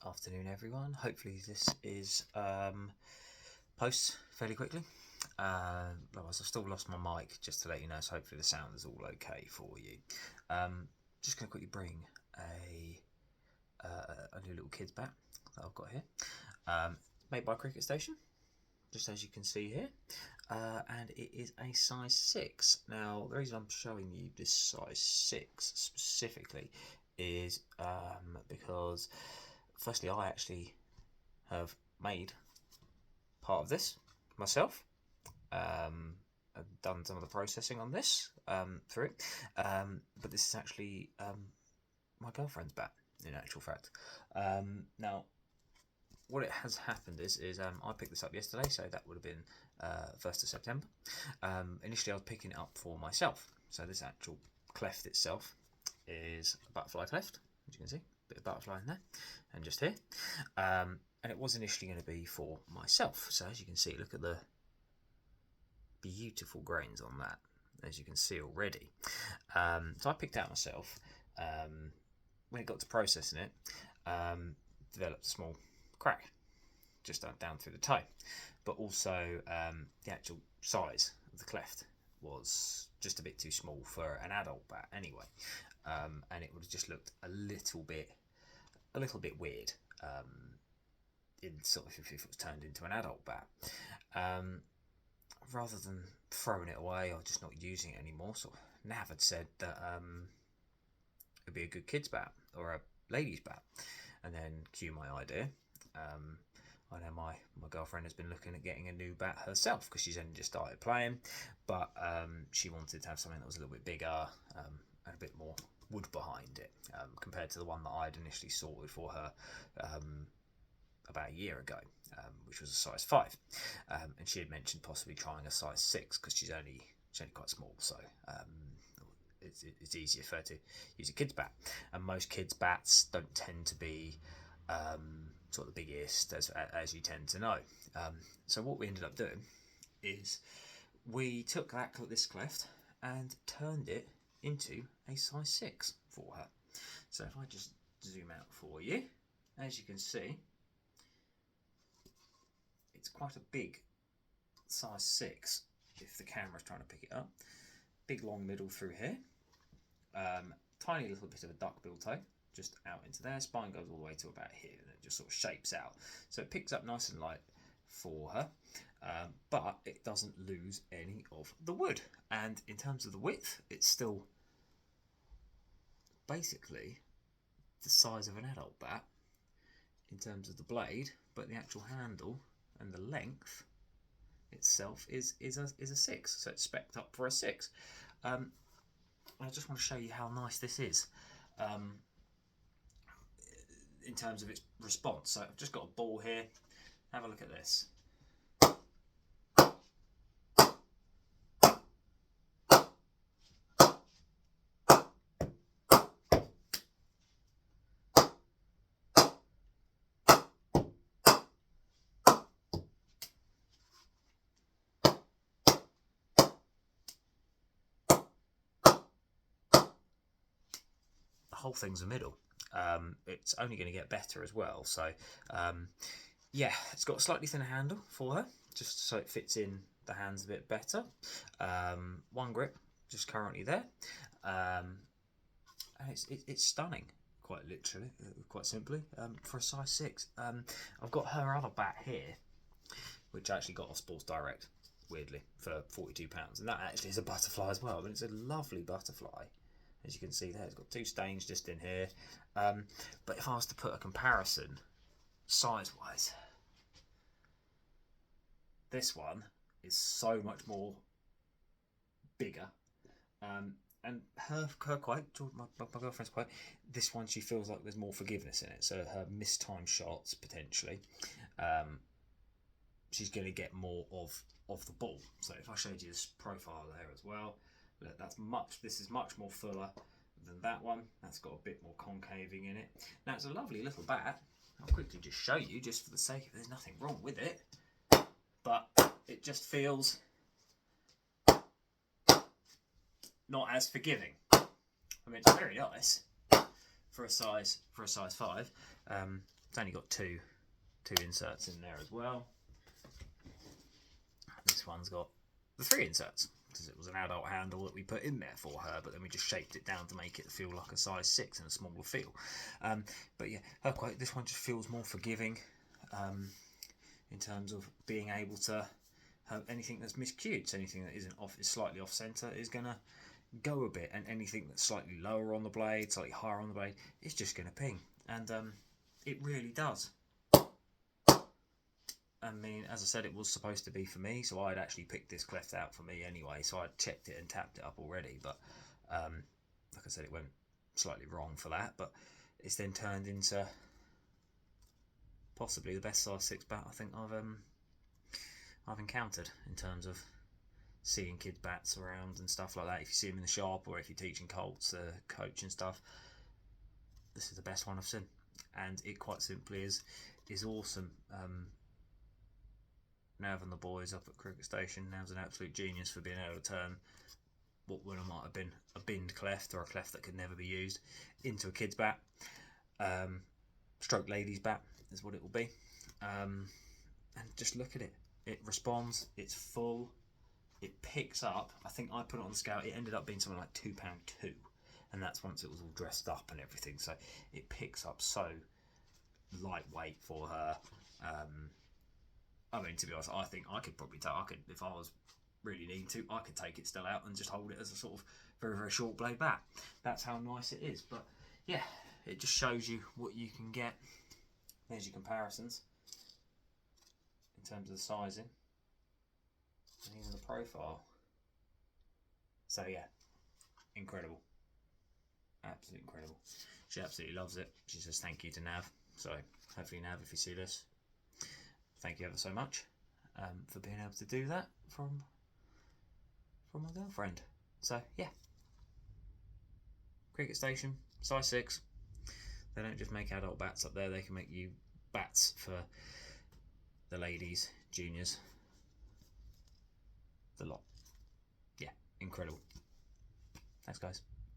Afternoon, everyone. Hopefully, this is posts fairly quickly. Otherwise, I've still lost my mic, just to let you know. So hopefully, the sound is all okay for you. Just going to quickly bring a new little kid's bat that I've got here, made by Cricket Station, just as you can see here, and it is a size 6. Now, the reason I'm showing you this size 6 specifically is because firstly, I actually have made part of this myself. I've done some of the processing on this through it, but this is actually my girlfriend's bat, in actual fact. Now, what it has happened is I picked this up yesterday, so that would have been 1st of September. Initially, I was picking it up for myself. So this actual cleft itself is a butterfly cleft, as you can see. Bit of butterfly in there, and just here. And it was initially going to be for myself. So as you can see, look at the beautiful grains on that, as you can see already. So I picked it out myself. When it got to processing it, developed a small crack just down through the toe, but also the actual size of the cleft was just a bit too small for an adult bat anyway, and it would have just looked a little bit weird in sort of if it was turned into an adult bat. Rather than throwing it away or just not using it anymore, so Nav had said that it'd be a good kid's bat or a lady's bat, and then cue my idea. I know my girlfriend has been looking at getting a new bat herself because she's only just started playing, but she wanted to have something that was a little bit bigger and a bit more wood behind it, compared to the one that I'd initially sorted for her about a year ago, which was a size 5, and she had mentioned possibly trying a size 6 because she's only quite small, so it's easier for her to use a kid's bat, and most kids' bats don't tend to be sort of the biggest, as you tend to know. So what we ended up doing is we took this cleft and turned it into a size 6 for her. So if I just zoom out for you, as you can see, it's quite a big size 6 if the camera's trying to pick it up. Big long middle through here, tiny little bit of a duckbill toe just out into there. Spine goes all the way to about here, and it just sort of shapes out. So it picks up nice and light for her, but it doesn't lose any of the wood. And in terms of the width, it's still basically the size of an adult bat in terms of the blade, but the actual handle and the length itself is a 6, so it's spec'd up for a 6. I just want to show you how nice this is in terms of its response. So I've just got a ball here. Have a look at this. The whole thing's a middle. It's only going to get better as well. So yeah, it's got a slightly thinner handle for her, just so it fits in the hands a bit better. One grip just currently there, and it's stunning, quite literally, quite simply, for a size 6. I've got her other bat here, which I actually got off Sports Direct, weirdly, for £42, and that actually is a butterfly as well. I mean, it's a lovely butterfly. As you can see there, it's got 2 stains just in here. But if I was to put a comparison size-wise, this one is so much more bigger. And her quite, my girlfriend's quite, this one she feels like there's more forgiveness in it. So her mistimed shots, potentially, she's going to get more of the ball. So if I showed you this profile there as well, look, this is much more fuller than that one. That's got a bit more concaving in it. Now it's a lovely little bat. I'll quickly just show you, just for the sake of it. There's nothing wrong with it, but it just feels not as forgiving. I mean, it's very nice for a size 5. It's only got two inserts in there as well. This one's got the 3 inserts, because it was an adult handle that we put in there for her, but then we just shaped it down to make it feel like a size 6 and a smaller feel. But yeah, her quote, this one just feels more forgiving in terms of being able to have anything that's miscued. So anything that isn't off, is slightly off center, is going to go a bit, and anything that's slightly lower on the blade, slightly higher on the blade, it's just going to ping. And it really does. I mean, as I said, it was supposed to be for me, so I'd actually picked this cleft out for me anyway, so I'd checked it and tapped it up already, but like I said, it went slightly wrong for that, but it's then turned into possibly the best size 6 bat I think I've encountered in terms of seeing kids bats around and stuff like that. If you see them in the shop, or if you're teaching colts, coach and stuff, this is the best one I've seen, and it quite simply is awesome. Nav and the boys up at Cricket Station, Nav's an absolute genius for being able to turn what would have might have been a binned cleft, or a cleft that could never be used, into a kid's bat. Stroke ladies bat is what it will be. And just look at it. It responds, it's full, it picks up. I think I put it on the scale, it ended up being something like £2.2, and that's once it was all dressed up and everything. So it picks up so lightweight for her. I mean, to be honest, I think I could probably take. I could, if I was really needing to, I could take it still out and just hold it as a sort of very, very short blade bat. That's how nice it is. But yeah, it just shows you what you can get. There's your comparisons in terms of the sizing and even the profile. So yeah, incredible, absolutely incredible. She absolutely loves it. She says thank you to Nav. So hopefully, Nav, if you see this, thank you ever so much for being able to do that from my girlfriend. So yeah, Cricket Station, size 6. They don't just make adult bats up there, they can make you bats for the ladies, juniors, the lot. Yeah, incredible. Thanks guys.